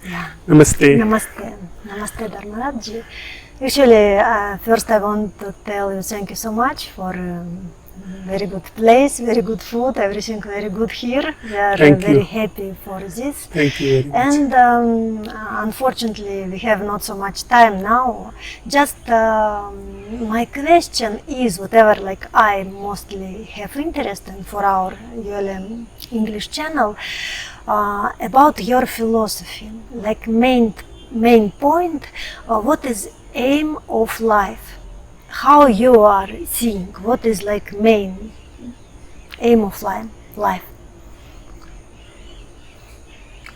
Yeah. Namaste. Namaste. Namaste, Dharmrajji. Actually, first I want to tell you thank you so much for very good place, very good food, everything very good here. We are very happy for this. Thank you very much. And unfortunately, we have not so much time now. Just my question is, whatever like I mostly have interest in for our ULM English channel, about your philosophy, like main point, what is aim of life? How you are seeing, what is like main aim of life?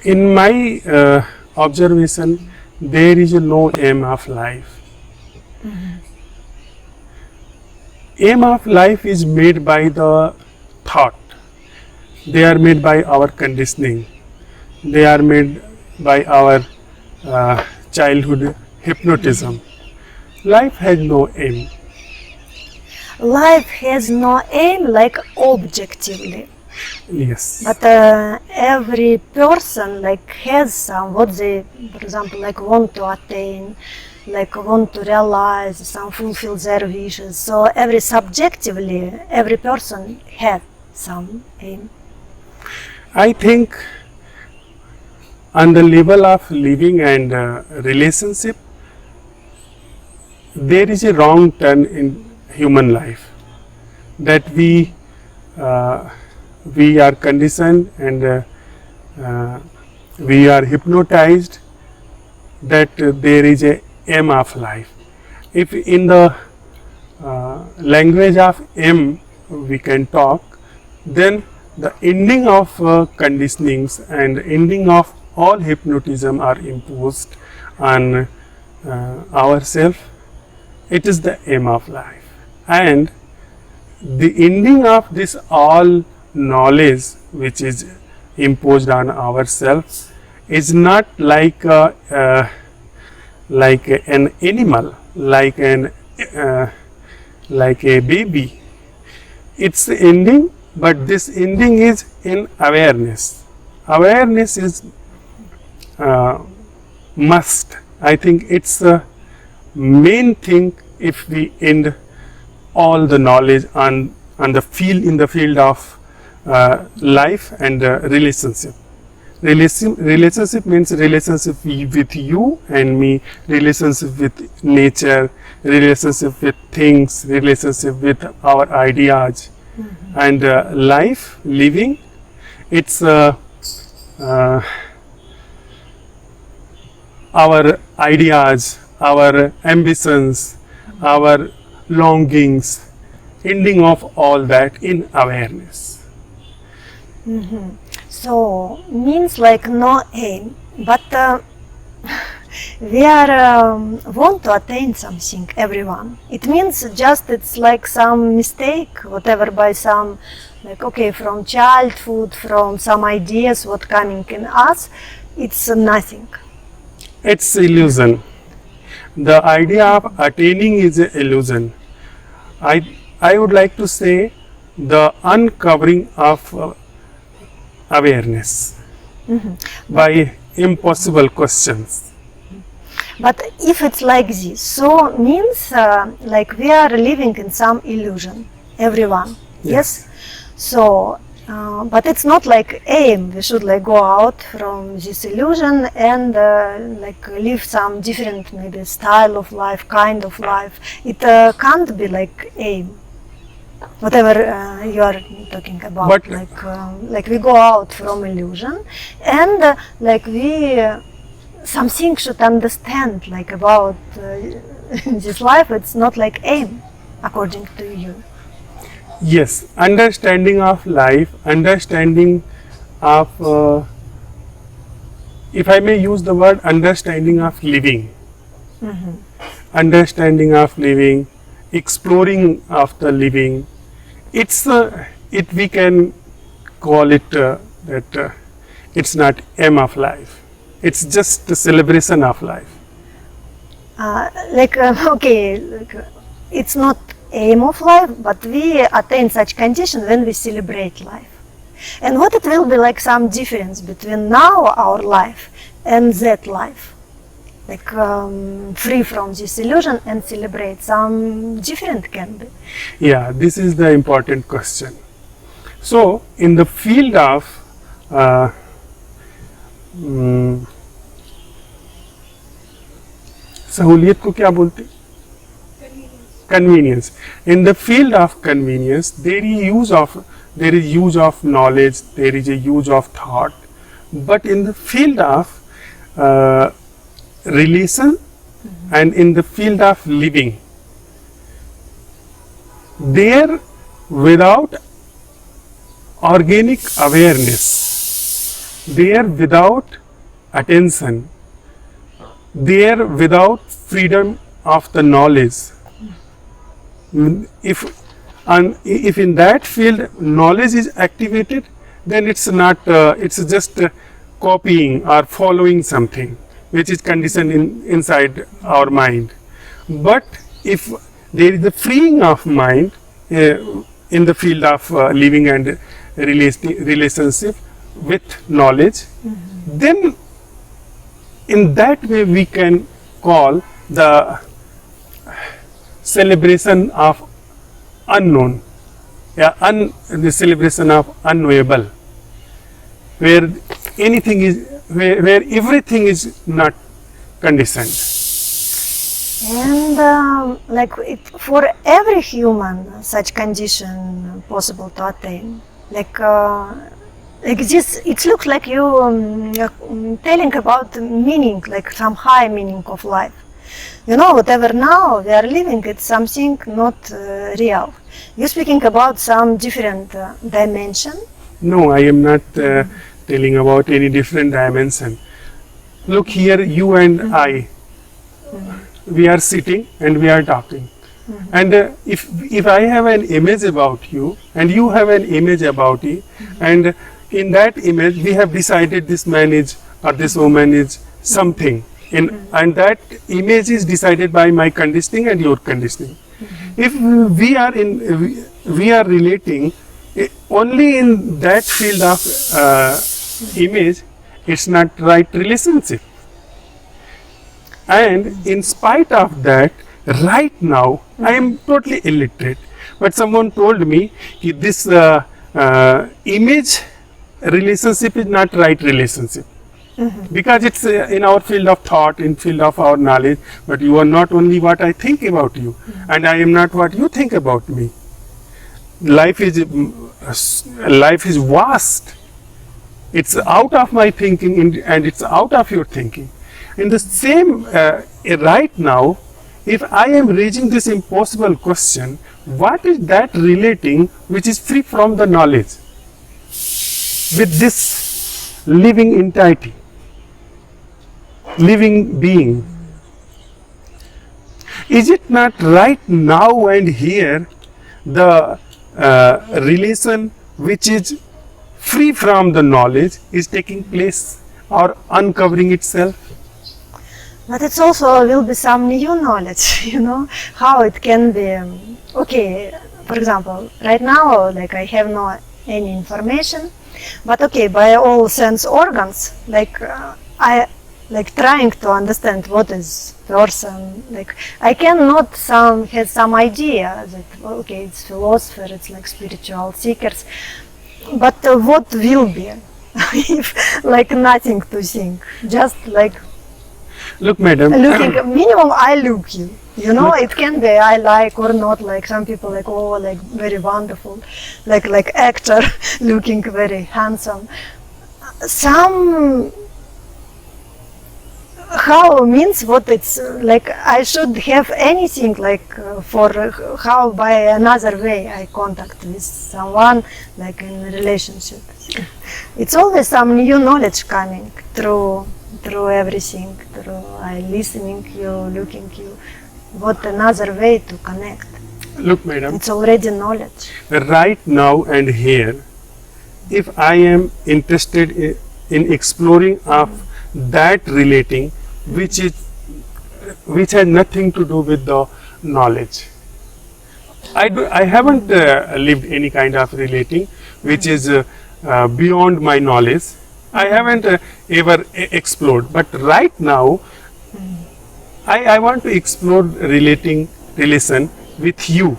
In my observation, there is no aim of life. Aim of life is made by the thought. They are made by our conditioning. They are made by our childhood hypnotism. Life has no aim. Life has no aim, like objectively. Yes. But every person like has some what they, for example, like want to attain, like want to realize, some fulfill their wishes. So every subjectively, every person has some aim. I think on the level of living and relationship, there is a wrong turn in human life, that we are conditioned and we are hypnotized that there is a aim of life. If in the language of aim we can talk, then the ending of conditionings and ending of all hypnotism are imposed on ourselves. It is the aim of life, and the ending of this all knowledge which is imposed on ourselves is not like an animal, like a baby. It's the ending, but this ending is in awareness. Awareness is must. I think it's the main thing if we end all the knowledge on the field, in the field of life and relationship. Relationship means relationship with you and me, relationship with nature, relationship with things, relationship with our ideas. And life, living, it's our ideas, our ambitions, our longings, ending of all that in awareness. So means like no aim, but we are want to attain something, everyone. It means just it's like some mistake, whatever, by some, like okay, from childhood, from some ideas what coming in us, it's nothing. It's illusion. The idea of attaining is an illusion. I would like to say the uncovering of awareness by impossible questions. But if it's like this, so means like we are living in some illusion, everyone. Yes. So, but it's not like aim. We should like go out from this illusion and like live some different maybe style of life, kind of life. It can't be like aim. Whatever you are talking about, but like we go out from illusion and like we something should understand like about this life. It's not like aim, according to you. Yes, understanding of life, understanding of, if I may use the word, understanding of living, understanding of living, exploring of the living. It's we can call it that it's not aim of life. It's just the celebration of life. Okay, it's not aim of life, but we attain such condition when we celebrate life. And what it will be like some difference between now our life and that life, like free from this illusion and celebrate some different can be? Yeah, this is the important question. So, in the field of सहूलियत को क्या बोलते हैं? Convenience. In the field of convenience, there is use of knowledge, there is a use of thought. But in the field of relation and in the field of living, there without organic awareness, there without attention, there without freedom of the knowledge, if in that field knowledge is activated, then it's not it's just copying or following something which is conditioned inside our mind. But if there is a freeing of mind in the field of living and relationship with knowledge, then in that way we can call the celebration of unknown, the celebration of unknowable, where anything is, where everything is not conditioned. And for every human, such condition possible to attain. Like this, it looks like you telling about meaning, like some high meaning of life. You know, whatever now we are living, it's something not real. You're speaking about some different dimension? No, I am not telling about any different dimension. Look here, you and I, we are sitting and we are talking. And if I have an image about you and you have an image about me, and in that image we have decided this man is or this woman is something. And that image is decided by my conditioning and your conditioning. If we are relating only in that field of image, it's not right relationship. And in spite of that, right now I am totally illiterate. But someone told me that this image relationship is not right relationship. Because it's in our field of thought, in field of our knowledge, but you are not only what I think about you, and I am not what you think about me. Life is vast. It's out of my thinking and it's out of your thinking. In the same right now, if I am raising this impossible question, what is that relating which is free from the knowledge with this living entity? Living being. Is it not right now and here the relation which is free from the knowledge is taking place or uncovering itself? But it's also will be some new knowledge, you know, how it can be. Okay, for example, right now, like I have no any information, but okay, by all sense organs, like I like trying to understand what is person. Like I cannot have some idea that okay, it's philosopher, it's like spiritual seekers, but what will be if like nothing to think, just like look, madam. Looking minimum, I look you. You know, it can be I like or not. Like some people like like very wonderful, like actor looking very handsome. Some how means what it's like I should have anything like for how by another way I contact with someone like in a relationship. It's always some new knowledge coming through everything, through I listening you, looking you, what another way to connect. Look, madam. It's already knowledge. Right now and here, if I am interested in exploring of that relating which has nothing to do with the knowledge. I haven't lived any kind of relating which is beyond my knowledge, I haven't ever explored. But right now, I want to explore relation with you,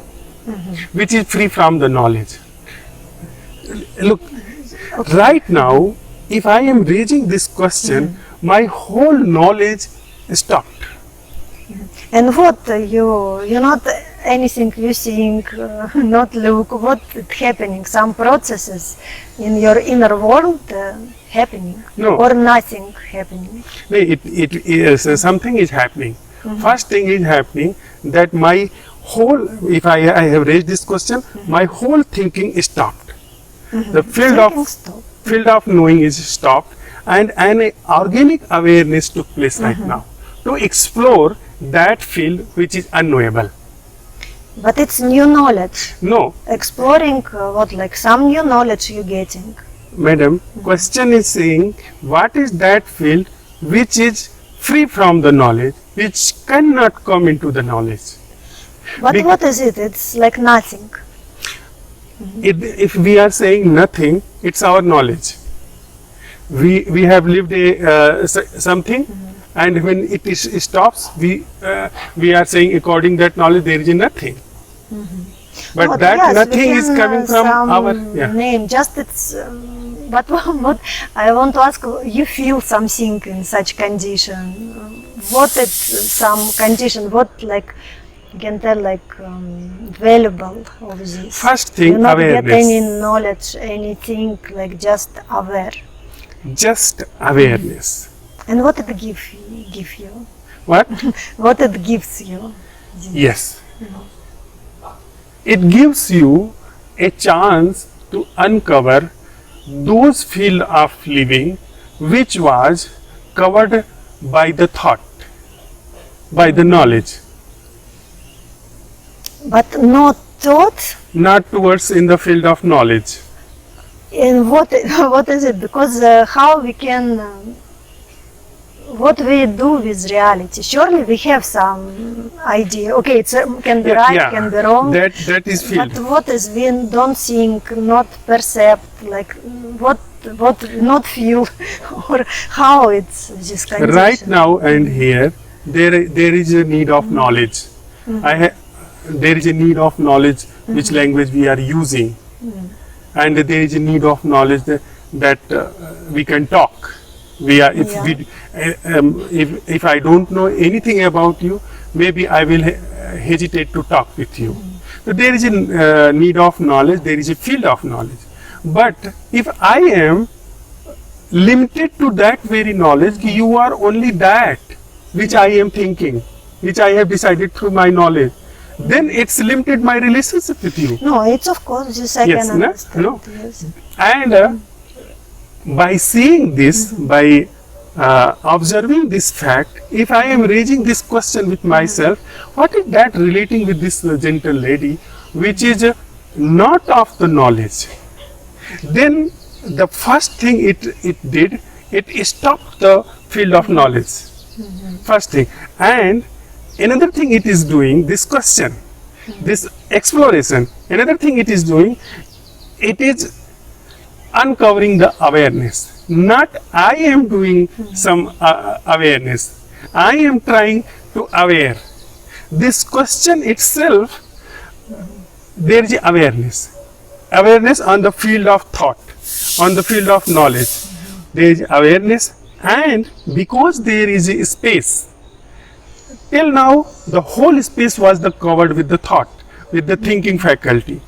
which is free from the knowledge. Look, right now, if I am raising this question, my whole knowledge stopped. And what you not anything you think, not look, what happening, some processes in your inner world happening, No. or nothing happening. No, it is something is happening. First thing is happening that my whole, if I have raised this question, my whole thinking stopped. The field of knowing is stopped, and an organic awareness took place right now to explore that field which is unknowable. But it's new knowledge. No, Exploring what, like some new knowledge you're getting. madam, question is saying what is that field which is free from the knowledge, which cannot come into the knowledge. But Bec- what is it? It's like nothing. If we are saying nothing, it's our knowledge. We have lived something, and when it stops, we are saying according that knowledge there is nothing. But that yes, nothing we is can, coming from some our name. Just it's. But what I want to ask, you feel something in such condition? What it's some condition? What like you can tell like valuable of this? First thing, you not awareness. get any knowledge, anything like just aware. Just awareness. And what it give you? What? What it gives you? Yes. It gives you a chance to uncover those field of living which was covered by the thought, by the knowledge, But not thought. not towards in the field of knowledge. And what is it? Because how we can, what we do with reality? Surely we have some idea. Okay, it can be right, can be wrong. That is field. But what is we don't think, not perceive, like what not feel, or how it's this condition? Right now and here, there is a need of knowledge. There is a need of knowledge which language we are using, and there is a need of knowledge that we can talk. We are if I don't know anything about you, maybe I will hesitate to talk with you. So there is a need of knowledge. There is a field of knowledge. But if I am limited to that very knowledge, you are only that which I am thinking, which I have decided through my knowledge, then it's limited my relationship with you. No, it's of course just I Yes, can no? understand. No. Yes. And by seeing this, by observing this fact, if I am raising this question with myself, what is that relating with this gentle lady, which is not of the knowledge? Then the first thing it did, it stopped the field of knowledge. First thing. And another thing it is doing, this question, this exploration, another thing it is doing, it is uncovering the awareness. Not I am doing some awareness. I am trying to aware. This question itself, there is awareness. Awareness on the field of thought, on the field of knowledge. There is awareness, and because there is a space, till now the whole space was covered with the thought, with the thinking faculty,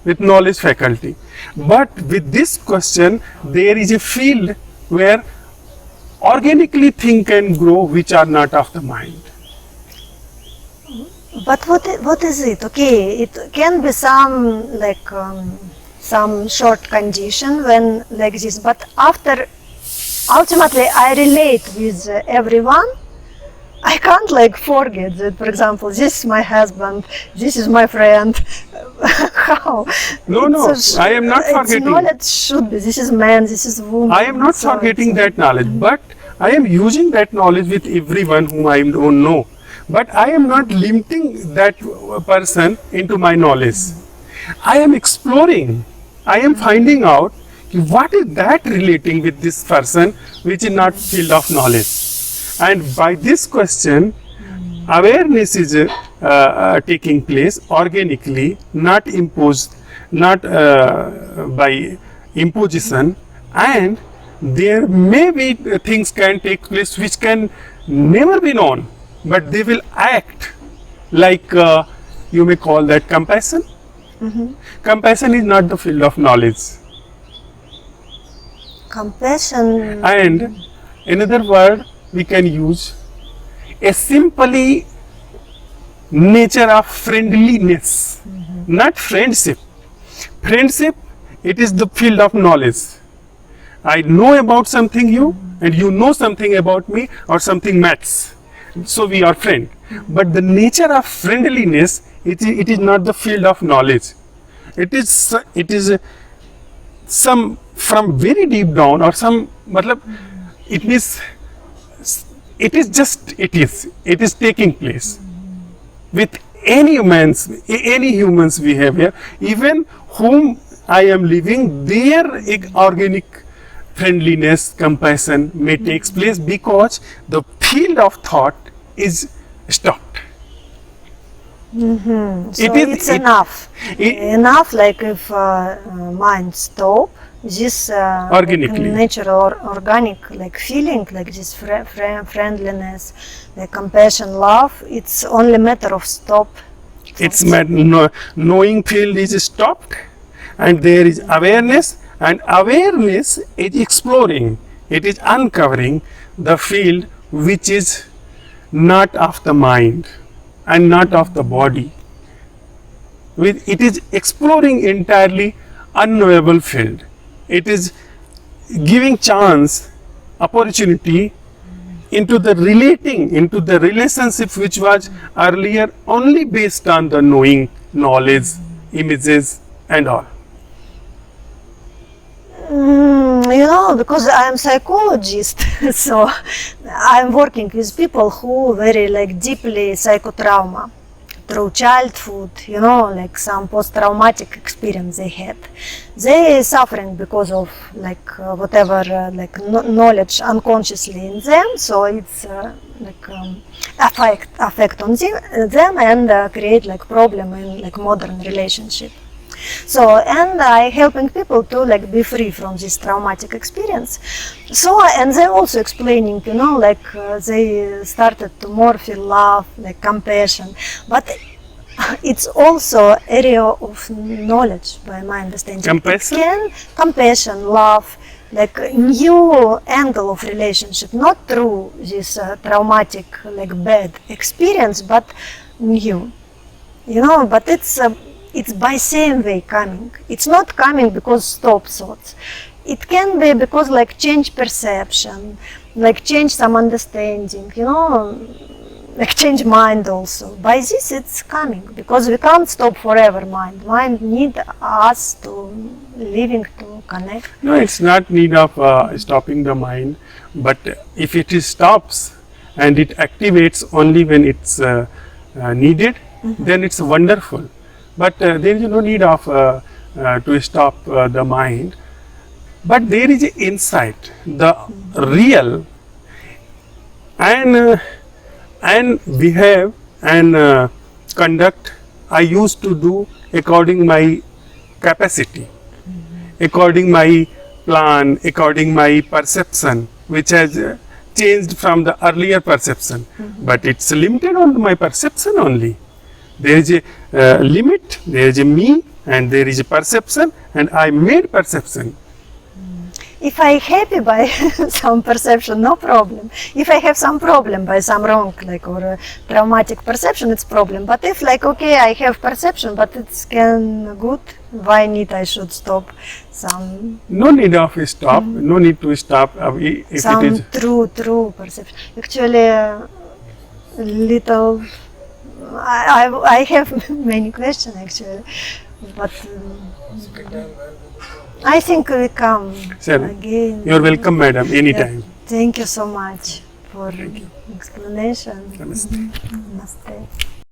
with knowledge faculty. But with this question, there is a field where organically things can grow which are not of the mind. But what is it? Okay, it can be some like some short condition when like this, but after ultimately I relate with everyone. I can't like forget that, for example, this is my husband, this is my friend. How? No, I am not forgetting. Knowledge should be, this is man, this is woman. I am not so forgetting that knowledge, but I am using that knowledge with everyone whom I don't know. But I am not limiting that person into my knowledge. I am exploring. I am finding out what is that relating with this person which is not field of knowledge? And by this question, awareness is taking place organically, not imposed, not by imposition, and there may be things can take place which can never be known, but they will act like you may call that compassion. Compassion is not the field of knowledge. Compassion. And another word we can use, a simply nature of friendliness, not friendship. Friendship, it is the field of knowledge. I know about something you, and you know something about me, or something matters. So we are friends. But the nature of friendliness, it is not the field of knowledge. It is some from very deep down, or some, it means it is taking place with any humans behavior, even whom I am living, their organic friendliness, compassion may take place because the field of thought is stopped. So it's enough. Enough, like if mind stop, this organically, like natural or organic, like feeling, like this friendliness, like compassion, love. It's only matter of stop. It's knowing field is stopped, and there is awareness, and awareness is exploring. It is uncovering the field which is not of the mind and not of the body. It is exploring entirely unknowable field. It is giving chance, opportunity into the relationship which was earlier only based on the knowing, knowledge, images and all. Because I am psychologist, so I am working with people who very like deeply psychotrauma through childhood, like some post-traumatic experience they had. They are suffering because of like whatever knowledge unconsciously in them, so it's affect on them and create like problem in like modern relationship. So, and I helping people to like be free from this traumatic experience. So, and they're also explaining, they started to more feel love, like compassion, but it's also area of knowledge, by my understanding. Compassion? Compassion, love, like new angle of relationship, not through this traumatic, like bad experience, but new, but it's by same way coming. It's not coming because stop thoughts. It can be because like change perception, like change some understanding, like change mind also. By this it's coming because we can't stop forever mind. Mind need us to living to connect. No, it's not need of stopping the mind, but if it stops and it activates only when it's needed, then it's wonderful. But there is no need of to stop the mind. But there is insight, the real, and behave and conduct. I used to do according my capacity, according my plan, according my perception, which has changed from the earlier perception. But it's limited on my perception only. There is a limit, there is a me, and there is a perception, and I made perception. If I happy by some perception, no problem. If I have some problem by some wrong, like or a traumatic perception, it's problem. But if like okay, I have perception, but it's can good, why need I should stop some? No need of stop. No need to stop. If some it is true perception. Actually, little. I have many questions actually, but I think we come again. You're welcome, madam, anytime. Thank you so much for explanation. Namaste. Namaste.